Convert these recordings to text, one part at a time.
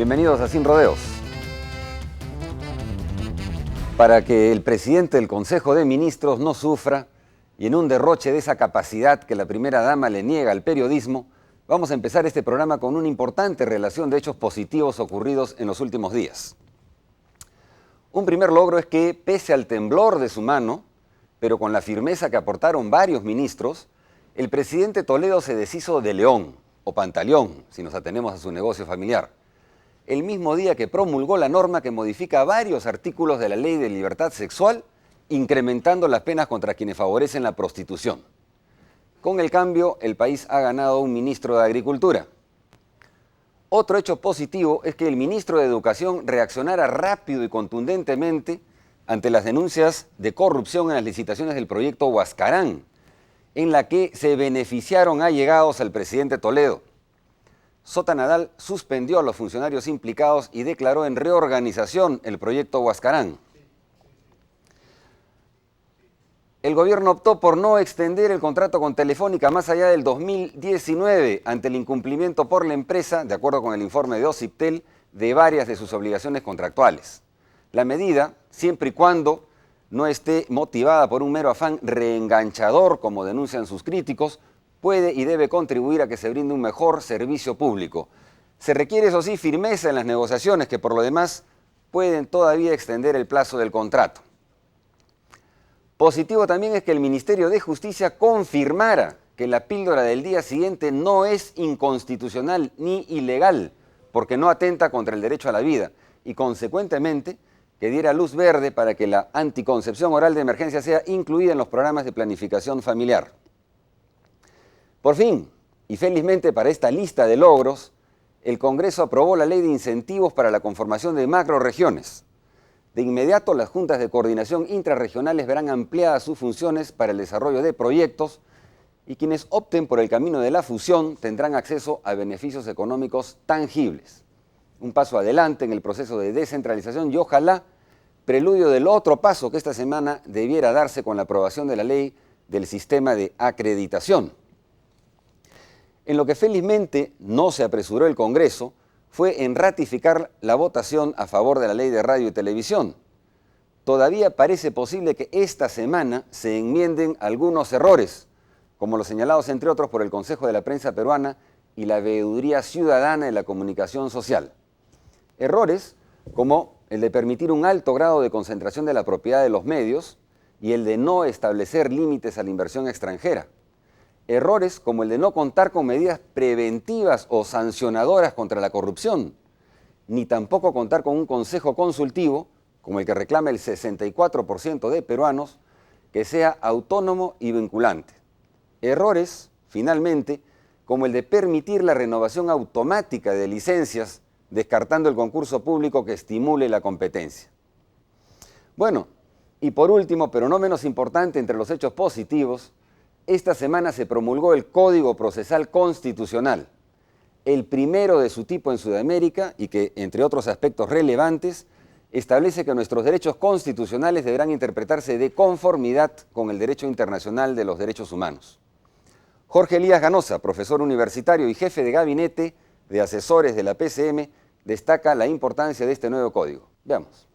Bienvenidos a Sin Rodeos. Para que el presidente del Consejo de Ministros no sufra y en un derroche de esa capacidad que la primera dama le niega al periodismo, vamos a empezar este programa con una importante relación de hechos positivos ocurridos en los últimos días. Un primer logro es que, pese al temblor de su mano, pero con la firmeza que aportaron varios ministros, el presidente Toledo se deshizo de León, o Pantaleón, si nos atenemos a su negocio familiar, el mismo día que promulgó la norma que modifica varios artículos de la Ley de Libertad Sexual, incrementando las penas contra quienes favorecen la prostitución. Con el cambio, el país ha ganado un ministro de Agricultura. Otro hecho positivo es que el ministro de Educación reaccionara rápido y contundentemente ante las denuncias de corrupción en las licitaciones del proyecto Huascarán, en la que se beneficiaron allegados al presidente Toledo. Sota Nadal suspendió a los funcionarios implicados y declaró en reorganización el proyecto Huascarán. El gobierno optó por no extender el contrato con Telefónica más allá del 2019 ante el incumplimiento por la empresa, de acuerdo con el informe de OCIPTEL, de varias de sus obligaciones contractuales. La medida, siempre y cuando no esté motivada por un mero afán reenganchador, como denuncian sus críticos, puede y debe contribuir a que se brinde un mejor servicio público. Se requiere, eso sí, firmeza en las negociaciones, que por lo demás pueden todavía extender el plazo del contrato. Positivo también es que el Ministerio de Justicia confirmara que la píldora del día siguiente no es inconstitucional ni ilegal, porque no atenta contra el derecho a la vida, y consecuentemente que diera luz verde para que la anticoncepción oral de emergencia sea incluida en los programas de planificación familiar. Por fin, y felizmente para esta lista de logros, el Congreso aprobó la Ley de Incentivos para la conformación de macrorregiones. De inmediato, las juntas de coordinación intrarregionales verán ampliadas sus funciones para el desarrollo de proyectos y quienes opten por el camino de la fusión tendrán acceso a beneficios económicos tangibles. Un paso adelante en el proceso de descentralización y ojalá preludio del otro paso que esta semana debiera darse con la aprobación de la ley del sistema de acreditación. En lo que felizmente no se apresuró el Congreso fue en ratificar la votación a favor de la ley de radio y televisión. Todavía parece posible que esta semana se enmienden algunos errores, como los señalados entre otros por el Consejo de la Prensa Peruana y la Veeduría Ciudadana de la Comunicación Social. Errores como el de permitir un alto grado de concentración de la propiedad de los medios y el de no establecer límites a la inversión extranjera. Errores como el de no contar con medidas preventivas o sancionadoras contra la corrupción, ni tampoco contar con un consejo consultivo, como el que reclama el 64% de peruanos, que sea autónomo y vinculante. Errores, finalmente, como el de permitir la renovación automática de licencias, descartando el concurso público que estimule la competencia. Bueno, y por último, pero no menos importante entre los hechos positivos, esta semana se promulgó el Código Procesal Constitucional, el primero de su tipo en Sudamérica y que, entre otros aspectos relevantes, establece que nuestros derechos constitucionales deberán interpretarse de conformidad con el derecho internacional de los derechos humanos. Jorge Elías Ganosa, profesor universitario y jefe de gabinete de asesores de la PCM, destaca la importancia de este nuevo código. Veamos.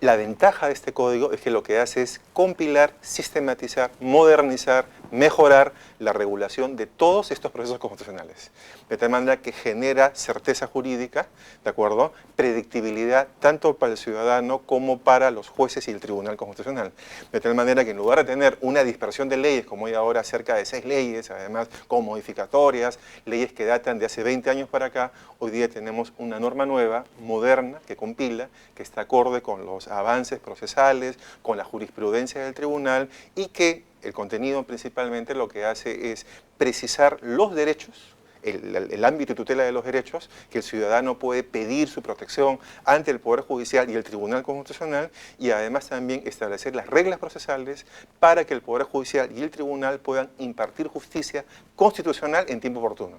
La ventaja de este código es que lo que hace es compilar, sistematizar, modernizar, mejorar la regulación de todos estos procesos constitucionales. De tal manera que genera certeza jurídica, ¿de acuerdo? Predictibilidad tanto para el ciudadano como para los jueces y el Tribunal Constitucional. De tal manera que en lugar de tener una dispersión de leyes, como hay ahora cerca de 6 leyes, además con modificatorias, leyes que datan de hace 20 años para acá, hoy día tenemos una norma nueva, moderna, que compila, que está acorde con los avances procesales, con la jurisprudencia del tribunal y que el contenido principalmente lo que hace es precisar los derechos, el ámbito de tutela de los derechos, que el ciudadano puede pedir su protección ante el Poder Judicial y el Tribunal Constitucional y además también establecer las reglas procesales para que el Poder Judicial y el Tribunal puedan impartir justicia constitucional en tiempo oportuno.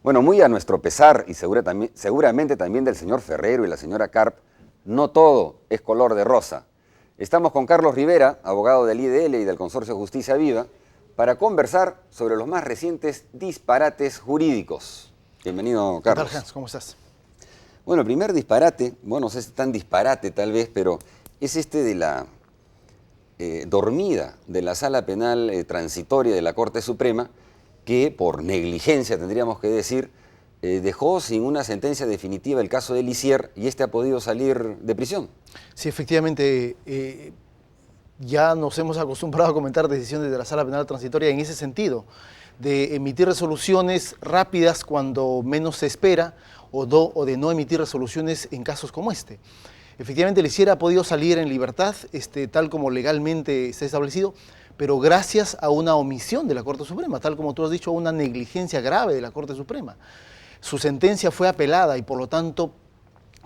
Bueno, muy a nuestro pesar y seguramente también del señor Ferrero y la señora Carp, no todo es color de rosa. Estamos con Carlos Rivera, abogado del IDL y del Consorcio Justicia Viva, para conversar sobre los más recientes disparates jurídicos. Bienvenido, ¿Qué tal, Carlos. Hans? ¿Cómo estás? Bueno, el primer disparate, bueno, no sé si es tan disparate tal vez, pero es este de la dormida de la Sala Penal Transitoria de la Corte Suprema, que por negligencia, tendríamos que decir, dejó sin una sentencia definitiva el caso de Lisier y este ha podido salir de prisión. Sí, efectivamente, ya nos hemos acostumbrado a comentar decisiones de la Sala Penal Transitoria en ese sentido, de emitir resoluciones rápidas cuando menos se espera o de no emitir resoluciones en casos como este. Efectivamente, Lisier ha podido salir en libertad, tal como legalmente está establecido, pero gracias a una omisión de la Corte Suprema, tal como tú has dicho, a una negligencia grave de la Corte Suprema. Su sentencia fue apelada y por lo tanto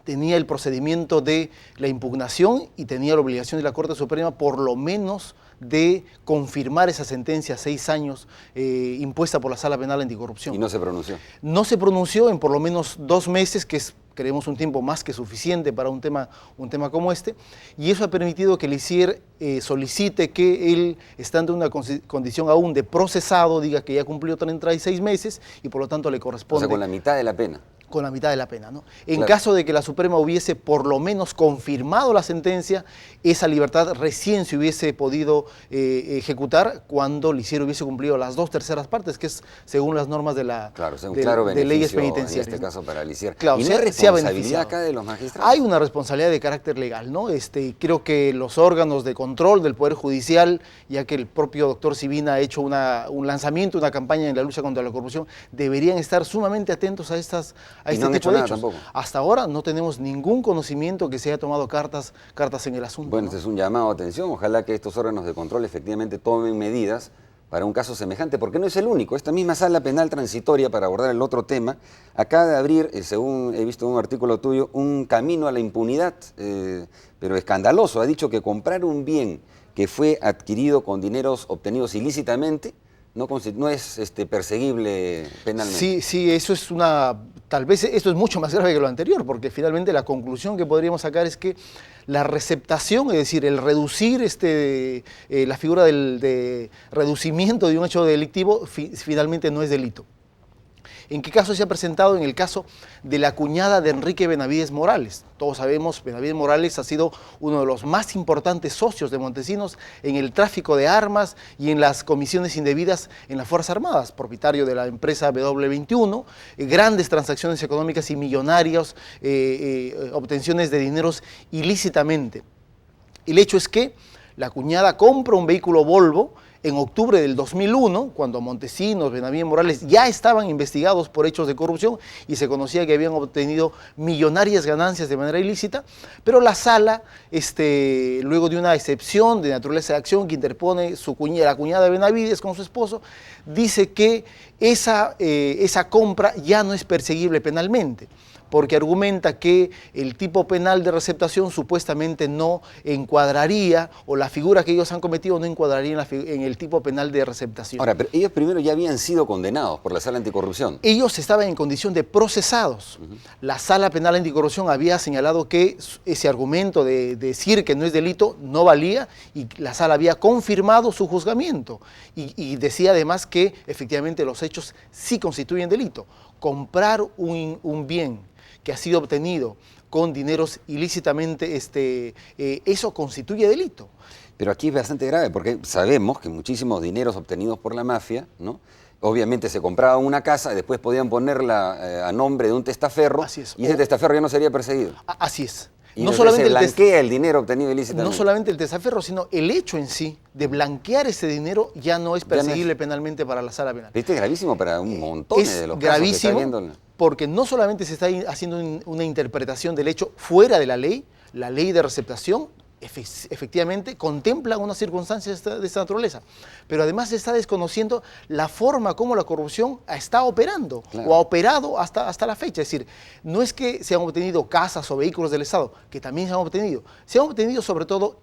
tenía el procedimiento de la impugnación y tenía la obligación de la Corte Suprema por lo menos de confirmar esa sentencia 6 años impuesta por la Sala Penal Anticorrupción. Y no se pronunció. No se pronunció en por lo menos 2 meses, que es, creemos, un tiempo más que suficiente para un tema como este, y eso ha permitido que Lisier solicite que él, estando en una condición aún de procesado, diga que ya cumplió 36 meses y por lo tanto le corresponde... O sea, con la mitad de la pena. Con la mitad de la pena, ¿no? En Claro. caso de que la Suprema hubiese por lo menos confirmado la sentencia, esa libertad recién se hubiese podido ejecutar cuando Lisier hubiese cumplido las 2/3 partes, que es según las normas de la Claro, o sea, un de, claro de leyes beneficio penitenciarias. en este caso para Lisier. Claro, ¿Y no hay se ha responsabilidad beneficiado. acá de los magistrados? Hay una responsabilidad de carácter legal, ¿no? Creo que los órganos de control del Poder Judicial, ya que el propio doctor Sibina ha hecho un lanzamiento, una campaña en la lucha contra la corrupción, deberían estar sumamente atentos a este no han tipo hecho de nada hechos. tampoco. Hasta ahora no tenemos ningún conocimiento que se haya tomado cartas en el asunto. Bueno, ¿no? este es un llamado a atención. Ojalá que estos órganos de control efectivamente tomen medidas para un caso semejante, porque no es el único. Esta misma Sala Penal Transitoria, para abordar el otro tema, acaba de abrir, según he visto en un artículo tuyo, un camino a la impunidad, pero escandaloso. Ha dicho que comprar un bien que fue adquirido con dineros obtenidos ilícitamente no es perseguible penalmente. Sí, eso es tal vez esto es mucho más grave que lo anterior, porque finalmente la conclusión que podríamos sacar es que la receptación, es decir, el reducir la figura de reducimiento de un hecho delictivo, finalmente no es delito. ¿En qué caso se ha presentado? En el caso de la cuñada de Enrique Benavides Morales. Todos sabemos, Benavides Morales ha sido uno de los más importantes socios de Montesinos en el tráfico de armas y en las comisiones indebidas en las Fuerzas Armadas, propietario de la empresa W21, grandes transacciones económicas y millonarias, obtenciones de dineros ilícitamente. El hecho es que la cuñada compra un vehículo Volvo en octubre del 2001, cuando Montesinos, Benavides Morales ya estaban investigados por hechos de corrupción y se conocía que habían obtenido millonarias ganancias de manera ilícita, pero la sala, luego de una excepción de naturaleza de acción que interpone la cuñada de Benavides con su esposo, dice que esa compra ya no es perseguible penalmente, porque argumenta que el tipo penal de receptación supuestamente no encuadraría, o la figura que ellos han cometido no encuadraría en el tipo penal de receptación. Ahora, pero ellos primero ya habían sido condenados por la Sala Anticorrupción. Ellos estaban en condición de procesados. La Sala Penal Anticorrupción había señalado que ese argumento de decir que no es delito no valía y la Sala había confirmado su juzgamiento y decía además que efectivamente los hechos sí constituyen delito. Comprar un bien que ha sido obtenido con dineros ilícitamente, eso constituye delito. Pero aquí es bastante grave porque sabemos que muchísimos dineros obtenidos por la mafia, ¿no? Obviamente se compraba una casa, después podían ponerla a nombre de un testaferro. Así es. Y ese testaferro ya no sería perseguido. Así es. Y no solamente se blanquea el dinero obtenido ilícitamente. No solamente el testaferro, sino el hecho en sí de blanquear ese dinero ya no es perseguible penalmente para la Sala Penal. Este es gravísimo para un montón de los casos gravísimo que está viendo. Porque no solamente se está haciendo una interpretación del hecho fuera de la ley de receptación efectivamente contempla unas circunstancias de esta naturaleza, pero además se está desconociendo la forma como la corrupción está operando, claro, o ha operado hasta la fecha. Es decir, no es que se han obtenido casas o vehículos del Estado, que también se han obtenido sobre todo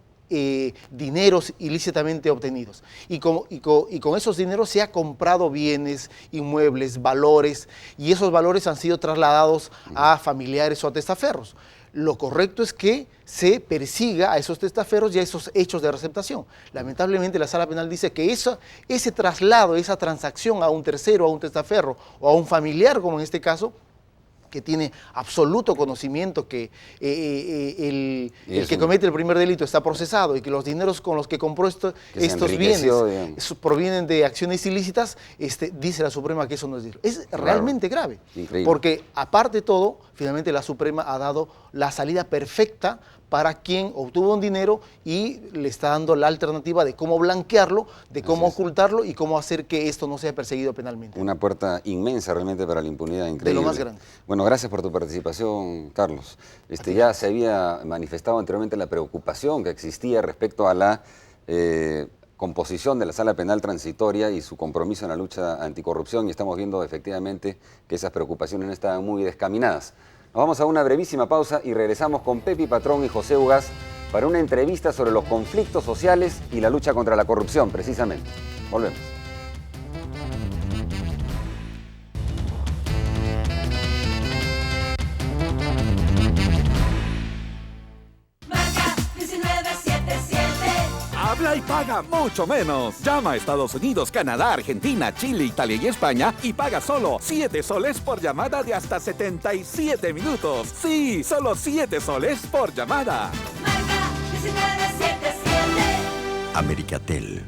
dineros ilícitamente obtenidos. Y con esos dineros se ha comprado bienes, inmuebles, valores, y esos valores han sido trasladados a familiares o a testaferros. lo correcto es que se persiga a esos testaferros y a esos hechos de receptación. Lamentablemente la Sala Penal dice que ese traslado, esa transacción a un tercero, a un testaferro o a un familiar, como en este caso, que tiene absoluto conocimiento que el que comete el primer delito está procesado y que los dineros con los que compró estos bienes provienen de acciones ilícitas, dice la Suprema que eso no es delito. Es realmente grave, porque aparte de todo, finalmente la Suprema ha dado la salida perfecta para quien obtuvo un dinero y le está dando la alternativa de cómo blanquearlo, de cómo ocultarlo y cómo hacer que esto no sea perseguido penalmente. Una puerta inmensa realmente para la impunidad, increíble. De lo más grande. Bueno, gracias por tu participación, Carlos. Ya se había manifestado anteriormente la preocupación que existía respecto a la composición de la Sala Penal Transitoria y su compromiso en la lucha anticorrupción, y estamos viendo efectivamente que esas preocupaciones no estaban muy descaminadas. Nos vamos a una brevísima pausa y regresamos con Pepi Patrón y José Ugaz para una entrevista sobre los conflictos sociales y la lucha contra la corrupción, precisamente. Volvemos. Habla y paga mucho menos. Llama a Estados Unidos, Canadá, Argentina, Chile, Italia y España y paga solo 7 soles por llamada de hasta 77 minutos. Sí, solo 7 soles por llamada. Marca 1977. Americatel.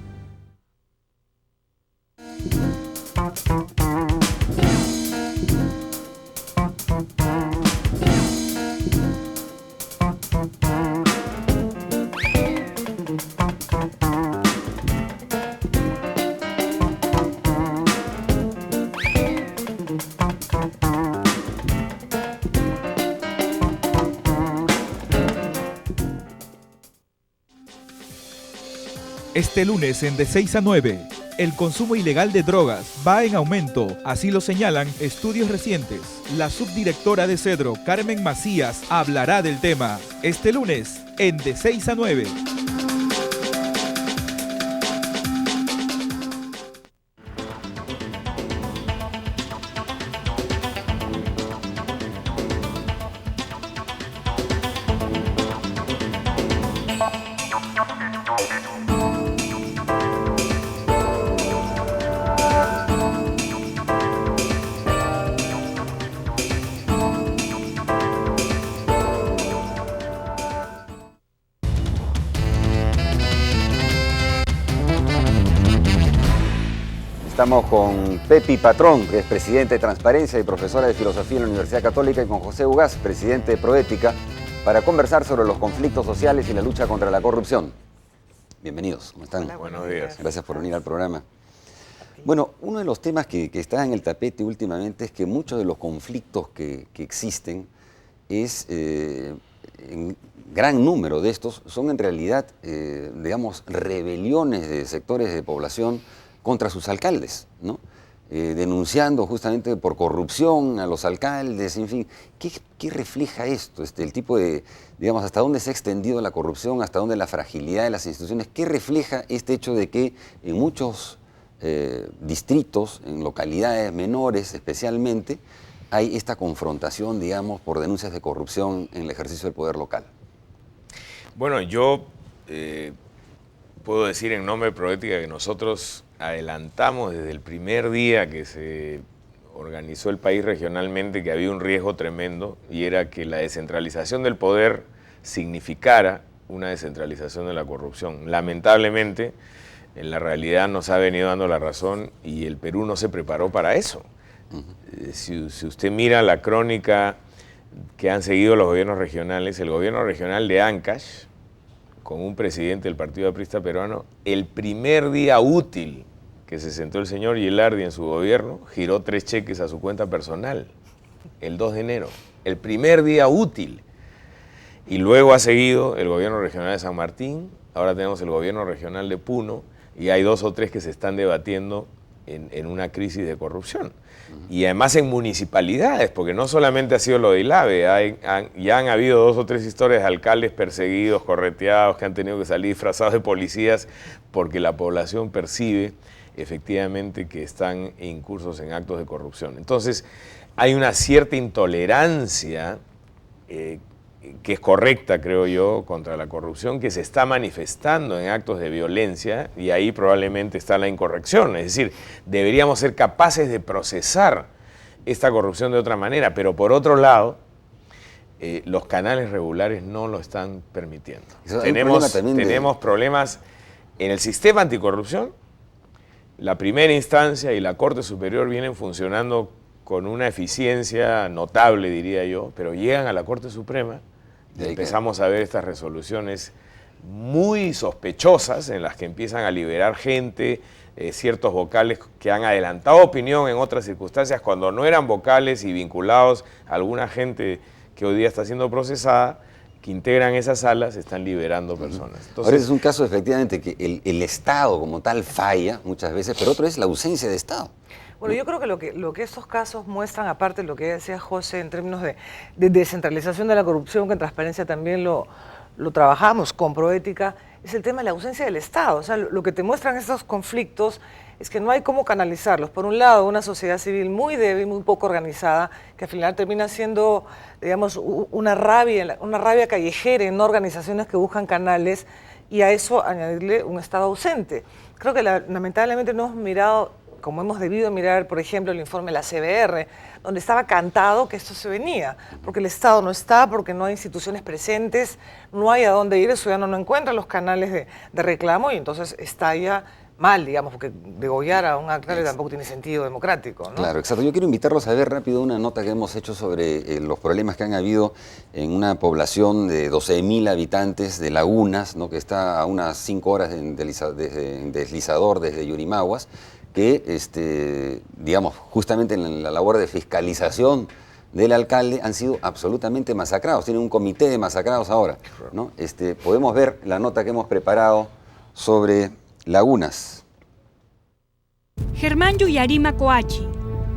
Este lunes en De 6 a 9, el consumo ilegal de drogas va en aumento, así lo señalan estudios recientes. La subdirectora de Cedro, Carmen Macías, hablará del tema. Este lunes en De 6 a 9. Estamos con Pepi Patrón, que es presidente de Transparencia y profesora de Filosofía en la Universidad Católica, y con José Ugaz, presidente de Proética, para conversar sobre los conflictos sociales y la lucha contra la corrupción. Bienvenidos, ¿cómo están? Hola, buenos días. Gracias por venir al programa. Bueno, uno de los temas que está en el tapete últimamente es que muchos de los conflictos que existen en gran número de estos son en realidad, digamos, rebeliones de sectores de población contra sus alcaldes, ¿no? Denunciando justamente por corrupción a los alcaldes, en fin. ¿Qué refleja esto? El tipo de, digamos, hasta dónde se ha extendido la corrupción, hasta dónde la fragilidad de las instituciones. ¿Qué refleja este hecho de que en muchos distritos, en localidades menores especialmente, hay esta confrontación, digamos, por denuncias de corrupción en el ejercicio del poder local? Bueno, yo puedo decir en nombre de Proética que nosotros adelantamos desde el primer día que se organizó el país regionalmente que había un riesgo tremendo, y era que la descentralización del poder significara una descentralización de la corrupción. Lamentablemente, en la realidad nos ha venido dando la razón y el Perú no se preparó para eso. Si usted mira la crónica que han seguido los gobiernos regionales, el gobierno regional de Ancash, con un presidente del Partido Aprista Peruano, el primer día útil que se sentó el señor Gilardi en su gobierno, giró 3 cheques a su cuenta personal, el 2 de enero, el primer día útil. Y luego ha seguido el gobierno regional de San Martín, ahora tenemos el gobierno regional de Puno, y hay 2 o 3 que se están debatiendo en una crisis de corrupción. Y además en municipalidades, porque no solamente ha sido lo de ILAVE, ya han habido 2 o 3 historias de alcaldes perseguidos, correteados, que han tenido que salir disfrazados de policías porque la población percibe efectivamente que están incursos en actos de corrupción. Entonces, hay una cierta intolerancia que es correcta, creo yo, contra la corrupción, que se está manifestando en actos de violencia, y ahí probablemente está la incorrección. Es decir, deberíamos ser capaces de procesar esta corrupción de otra manera, pero por otro lado, los canales regulares no lo están permitiendo. Tenemos problemas en el sistema anticorrupción. La primera instancia y la Corte Superior vienen funcionando con una eficiencia notable, diría yo, pero llegan a la Corte Suprema y empezamos a ver estas resoluciones muy sospechosas en las que empiezan a liberar gente, ciertos vocales que han adelantado opinión en otras circunstancias cuando no eran vocales y vinculados a alguna gente que hoy día está siendo procesada, que integran esas salas, están liberando personas. Entonces, ahora es un caso efectivamente que el Estado como tal falla muchas veces, pero otro es la ausencia de Estado. Bueno, yo creo que lo que estos casos muestran, aparte de lo que decía José en términos de descentralización de la corrupción, que en Transparencia también lo trabajamos con Proética, es el tema de la ausencia del Estado. O sea, lo que te muestran estos conflictos es que no hay cómo canalizarlos. Por un lado, una sociedad civil muy débil, muy poco organizada, que al final termina siendo, digamos, una rabia callejera en organizaciones que buscan canales, y a eso añadirle un Estado ausente. Creo que lamentablemente no hemos mirado, como hemos debido mirar, por ejemplo, el informe de la CBR, donde estaba cantado que esto se venía, porque el Estado no está, porque no hay instituciones presentes, no hay a dónde ir, el ciudadano no encuentra los canales de reclamo, y entonces estalla mal, digamos, porque degollar a un alcalde tampoco tiene sentido democrático, ¿no? Claro, exacto. Yo quiero invitarlos a ver rápido una nota que hemos hecho sobre los problemas que han habido en una población de 12.000 habitantes de Lagunas, ¿no?, que está a unas 5 horas en deslizador desde Yurimaguas, que, digamos, justamente en la labor de fiscalización del alcalde han sido absolutamente masacrados. Tienen un comité de masacrados ahora, ¿no? Podemos ver la nota que hemos preparado sobre Lagunas. Germán Yuyarima Coachi,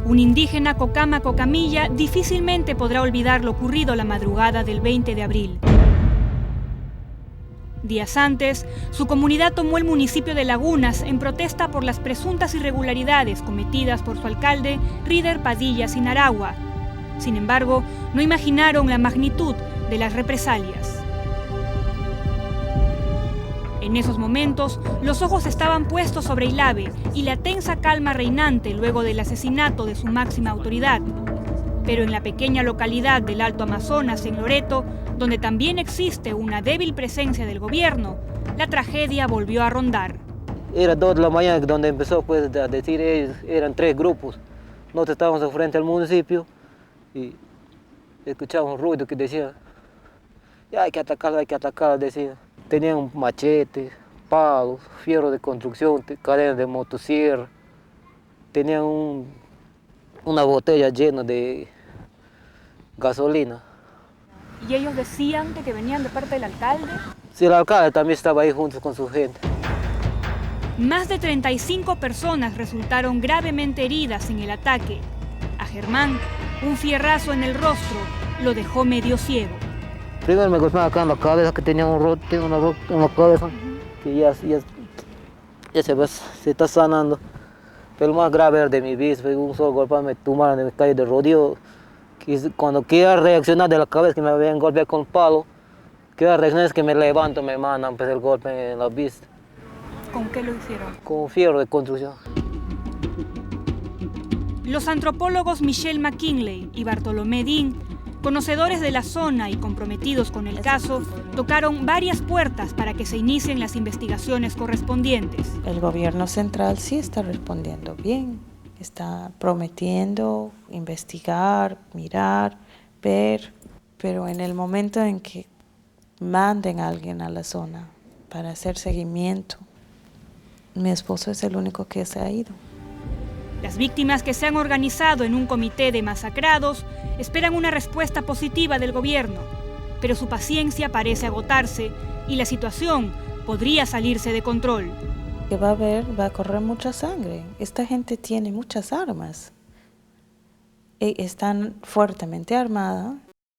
un indígena Cocama-Cocamilla, difícilmente podrá olvidar lo ocurrido la madrugada del 20 de abril. Días antes, su comunidad tomó el municipio de Lagunas en protesta por las presuntas irregularidades cometidas por su alcalde, Rider Padilla Sinaragua. Sin embargo, no imaginaron la magnitud de las represalias. En esos momentos, los ojos estaban puestos sobre Ilave y la tensa calma reinante luego del asesinato de su máxima autoridad. Pero en la pequeña localidad del Alto Amazonas, en Loreto, donde también existe una débil presencia del gobierno, la tragedia volvió a rondar. Era 2 de la mañana donde empezó pues, a decir ellos, eran 3 grupos. Nosotros estábamos frente al municipio y escuchábamos un ruido que decía, ya hay que atacarla, decía. Tenían machetes, palos, fierros de construcción, cadenas de motosierra. Tenían una botella llena de gasolina. ¿Y ellos decían que venían de parte del alcalde? Sí, el alcalde también estaba ahí junto con su gente. Más de 35 personas resultaron gravemente heridas en el ataque. A Germán, un fierrazo en el rostro lo dejó medio ciego. Primero me golpearon acá en la cabeza, que tenía un roto en la cabeza, que ya se está sanando. Pero lo más grave era de mi vista, un solo golpe me tumbaron en mi calle de rodillo. Cuando quería reaccionar de la cabeza, que me habían golpeado con el palo, quería reaccionar es que me levanto, me mandan el golpe en la vista. ¿Con qué lo hicieron? Con un fierro de construcción. Los antropólogos Michelle McKinley y Bartolomé Dean, conocedores de la zona y comprometidos con el caso, tocaron varias puertas para que se inicien las investigaciones correspondientes. El gobierno central sí está respondiendo bien, está prometiendo investigar, mirar, ver, pero en el momento en que manden a alguien a la zona para hacer seguimiento, mi esposo es el único que se ha ido. Las víctimas que se han organizado en un comité de masacrados esperan una respuesta positiva del gobierno, pero su paciencia parece agotarse y la situación podría salirse de control. Que va a correr mucha sangre. Esta gente tiene muchas armas. Están fuertemente armadas